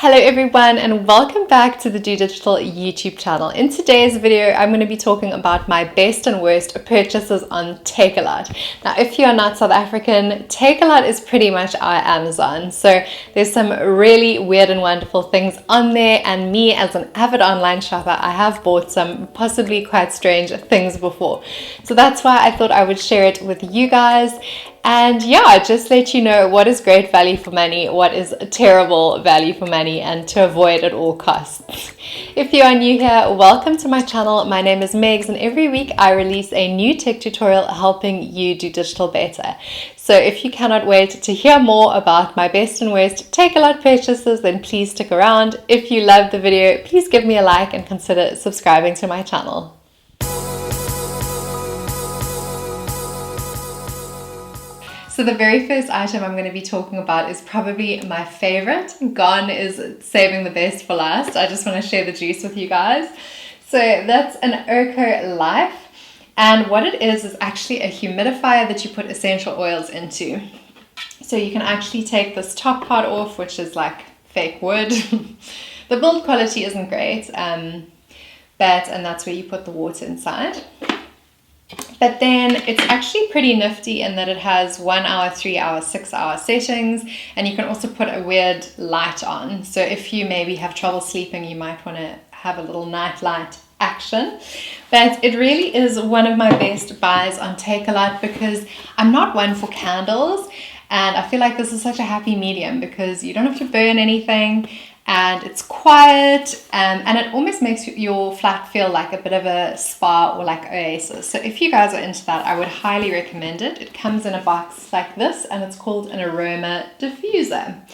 Hello everyone and welcome back to the Do Digital YouTube channel. In today's video, I'm going to be talking about my best and worst purchases on Takealot. Now, if you are not South African, Takealot is pretty much our Amazon. So there's some really weird and wonderful things on there, and me as an avid online shopper, I have bought some possibly quite strange things before. So that's why I thought I would share it with you guys. And yeah, just let you know what is great value for money, what is terrible value for money, and to avoid at all costs. If you are new here, welcome to my channel. My name is Megs, and every week I release a new tech tutorial helping you do digital better. So if you cannot wait to hear more about my best and worst Takealot purchases, then please stick around. If you loved the video, please give me a like and consider subscribing to my channel. So the very first item I'm going to be talking about is probably my favorite. Gone is saving the best for last. I just want to share the juice with you guys. So that's an Eeek Life. And what it is actually a humidifier that you put essential oils into. So you can actually take this top part off, which is like fake wood. The build quality isn't great, and that's where you put the water inside. But then it's actually pretty nifty in that it has 1 hour, 3 hour, 6 hour settings, and you can also put a weird light on. So if you maybe have trouble sleeping, you might want to have a little night light action. But it really is one of my best buys on Takealot because I'm not one for candles, and I feel like this is such a happy medium because you don't have to burn anything. And it's quiet, and it almost makes your flat feel like a bit of a spa or like oasis. So if you guys are into that, I would highly recommend it. It comes in a box like this, and it's called an aroma diffuser.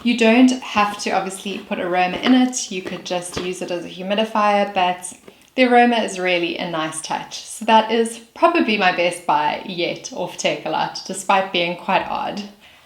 You don't have to obviously put aroma in it. You could just use it as a humidifier, but the aroma is really a nice touch. So that is probably my best buy yet off Takealot, despite being quite odd.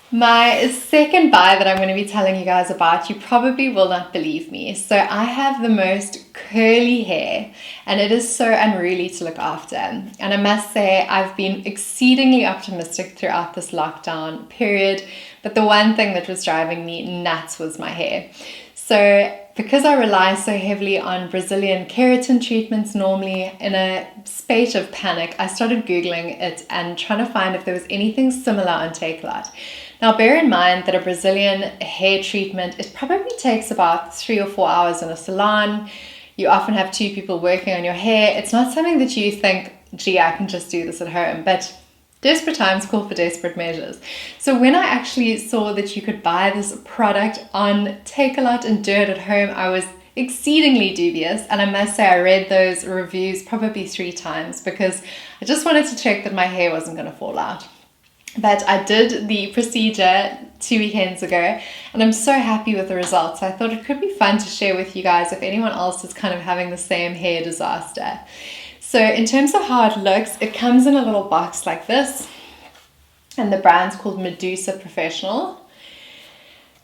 My second buy that I'm going to be telling you guys about, you probably will not believe me. So I have the most curly hair, and it is so unruly to look after. And I must say I've been exceedingly optimistic throughout this lockdown period, but the one thing that was driving me nuts was my hair. So because I rely so heavily on Brazilian keratin treatments normally, in a spate of panic, I started Googling it and trying to find if there was anything similar on Takealot. Now, bear in mind that a Brazilian hair treatment, it probably takes about 3 or 4 hours in a salon. You often have 2 people working on your hair. It's not something that you think, gee, I can just do this at home, but desperate times call for desperate measures. So when I actually saw that you could buy this product on Takealot and do it at home, I was exceedingly dubious, and I must say I read those reviews probably 3 times because I just wanted to check that my hair wasn't going to fall out. But I did the procedure 2 weekends ago, and I'm so happy with the results. I thought it could be fun to share with you guys if anyone else is kind of having the same hair disaster. So in terms of how it looks, it comes in a little box like this, and the brand's called Medusa Professional.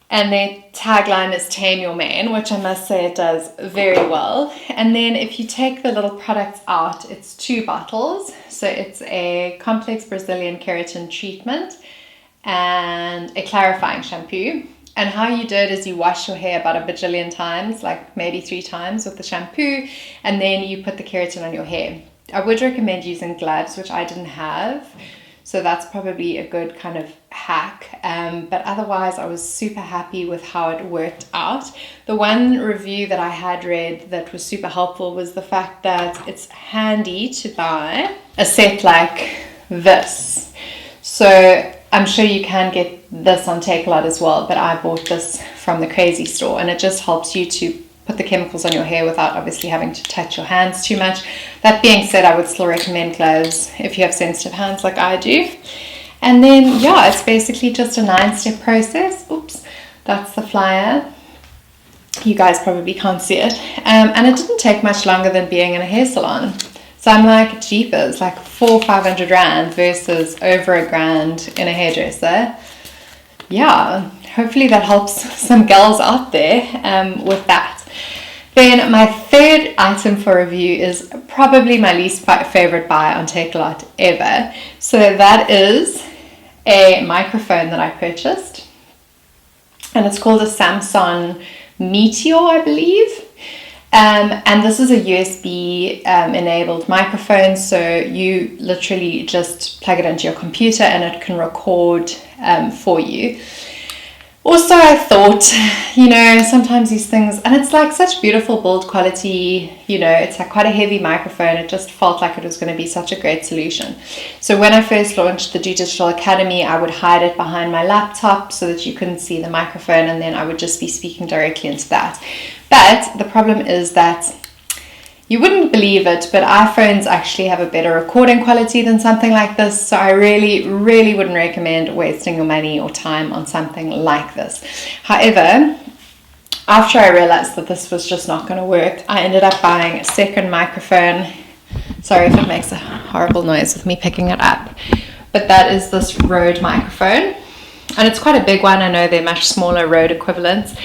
And their tagline is Tame Your Man, which I must say it does very well. And then if you take the little products out, it's 2 bottles. So it's a complex Brazilian keratin treatment and a clarifying shampoo. And how you do it is you wash your hair about a bajillion times, like maybe 3 times with the shampoo, and then you put the keratin on your hair. I would recommend using gloves, which I didn't have. So that's probably a good kind of hack. But otherwise, I was super happy with how it worked out. The one review that I had read that was super helpful was the fact that it's handy to buy a set like this. So I'm sure you can get this on Takealot as well, but I bought this from the Crazy Store, and it just helps you to put the chemicals on your hair without obviously having to touch your hands too much. That being said, I would still recommend gloves if you have sensitive hands like I do. And then, yeah, it's basically just a 9-step process. Oops, that's the flyer. You guys probably can't see it. And it didn't take much longer than being in a hair salon. So I'm like, jeepers, like 400 or 500 rand versus over $1,000 in a hairdresser. Yeah, hopefully that helps some girls out there with that. Then my third item for review is probably my least favorite buy on Takealot ever. So that is a microphone that I purchased, and it's called a Samsung Meteor, I believe. And this is a USB enabled microphone, so you literally just plug it into your computer and it can record for you. Also, I thought, you know, sometimes these things, and it's like such beautiful build quality, you know, it's like quite a heavy microphone. It just felt like it was going to be such a great solution. So when I first launched the Digital Academy, I would hide it behind my laptop so that you couldn't see the microphone, and then I would just be speaking directly into that. But the problem is that you wouldn't believe it, but iPhones actually have a better recording quality than something like this. So I really, really wouldn't recommend wasting your money or time on something like this. However, after I realized that this was just not going to work, I ended up buying a second microphone. Sorry if it makes a horrible noise with me picking it up. But that is this Rode microphone. And it's quite a big one. I know they're much smaller Rode equivalents.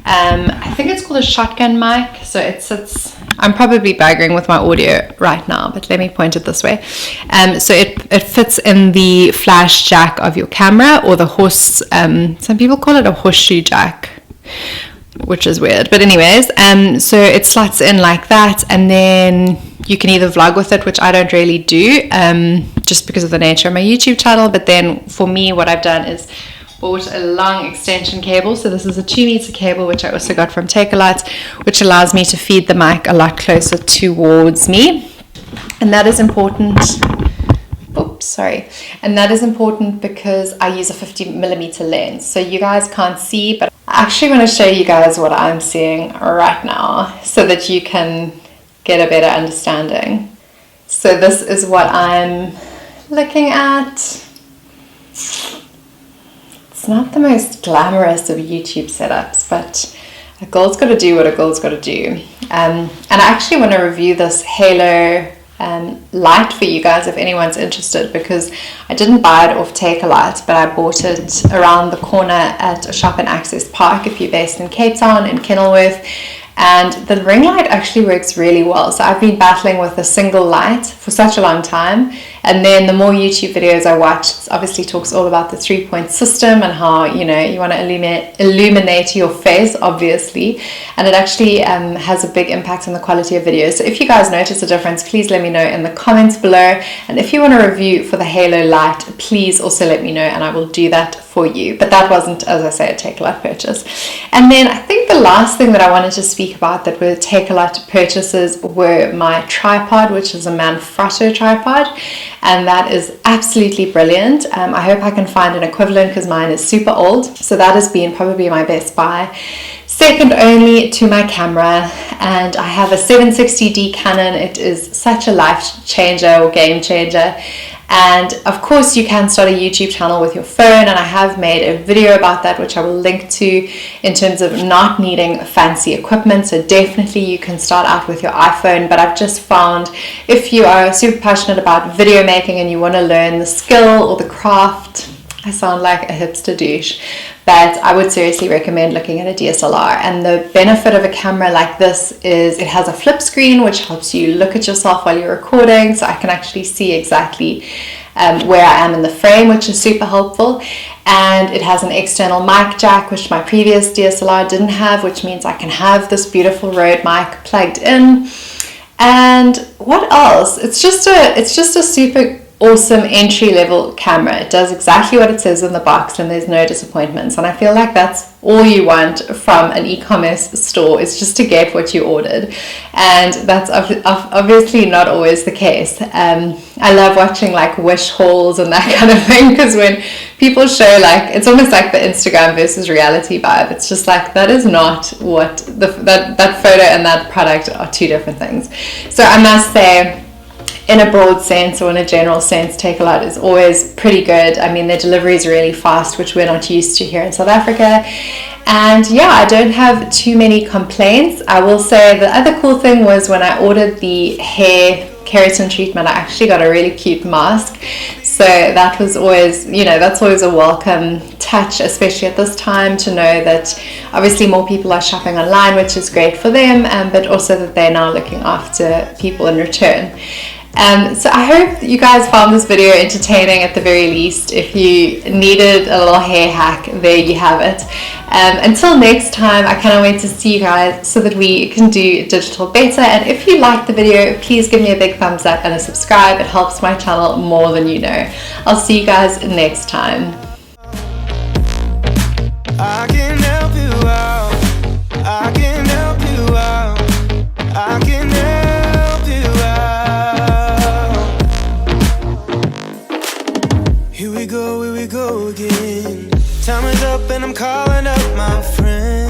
I think it's called a shotgun mic, so it sits, I'm probably buggering with my audio right now, but let me point it this way. So it fits in the flash jack of your camera, or the horse, some people call it a horseshoe jack, which is weird, but anyways, so it slots in like that, and then you can either vlog with it, which I don't really do, just because of the nature of my YouTube channel. But then for me, what I've done is bought a long extension cable. So this is a 2-meter cable, which I also got from Takealot, which allows me to feed the mic a lot closer towards me. And that is important. Oops, sorry. And that is important because I use a 50mm lens. So you guys can't see, but I actually want to show you guys what I'm seeing right now so that you can get a better understanding. So this is what I'm looking at. It's not the most glamorous of YouTube setups, but a girl's got to do what a girl's got to do. And I actually want to review this Halo light for you guys if anyone's interested, because I didn't buy it off Takealot, but I bought it around the corner at a shop in Access Park if you're based in Cape Town, in Kenilworth. And the ring light actually works really well. So I've been battling with a single light for such a long time. And then the more YouTube videos I watch, it obviously talks all about the 3-point system and how, you know, you want to illuminate your face, obviously. And it actually has a big impact on the quality of videos. So if you guys notice a difference, please let me know in the comments below. And if you want a review for the Halo light, please also let me know and I will do that for you. But that wasn't, as I say, a Takealot purchase. And then I think the last thing that I wanted to speak about that were Takealot purchases were my tripod, which is a Manfrotto tripod, and that is absolutely brilliant. I hope I can find an equivalent because mine is super old, so that has been probably my best buy, second only to my camera. And I have a 760D Canon. It is such a life changer or game changer. And of course you can start a YouTube channel with your phone, and I have made a video about that which I will link to, in terms of not needing fancy equipment. So definitely you can start out with your iPhone, but I've just found if you are super passionate about video making and you want to learn the skill or the craft, I sound like a hipster douche, but I would seriously recommend looking at a DSLR. And the benefit of a camera like this is it has a flip screen, which helps you look at yourself while you're recording, so I can actually see exactly where I am in the frame, which is super helpful. And it has an external mic jack, which my previous DSLR didn't have, which means I can have this beautiful Rode mic plugged in. And what else? It's just a super awesome entry-level camera. It does exactly what it says in the box and there's no disappointments. And I feel like that's all you want from an e-commerce store, is just to get what you ordered. And that's obviously not always the case. I love watching like Wish hauls and that kind of thing, because when people show, like, it's almost like the Instagram versus reality vibe. It's just like, that is not what that photo and that product are two different things. So I must say, in a broad sense or in a general sense, Takealot is always pretty good. I mean, their delivery is really fast, which we're not used to here in South Africa. And yeah, I don't have too many complaints. I will say the other cool thing was when I ordered the hair keratin treatment, I actually got a really cute mask. So that was always, you know, that's always a welcome touch, especially at this time, to know that obviously more people are shopping online, which is great for them, but also that they're now looking after people in return. So I hope you guys found this video entertaining at the very least. If you needed a little hair hack, there you have it. Until next time, I cannot wait to see you guys so that we can do digital better. And if you liked the video, please give me a big thumbs up and a subscribe. It helps my channel more than you know. I'll see you guys next time. I can help you out. I can help you out. I can help you out. Here we go again. Time is up and I'm calling up my friends.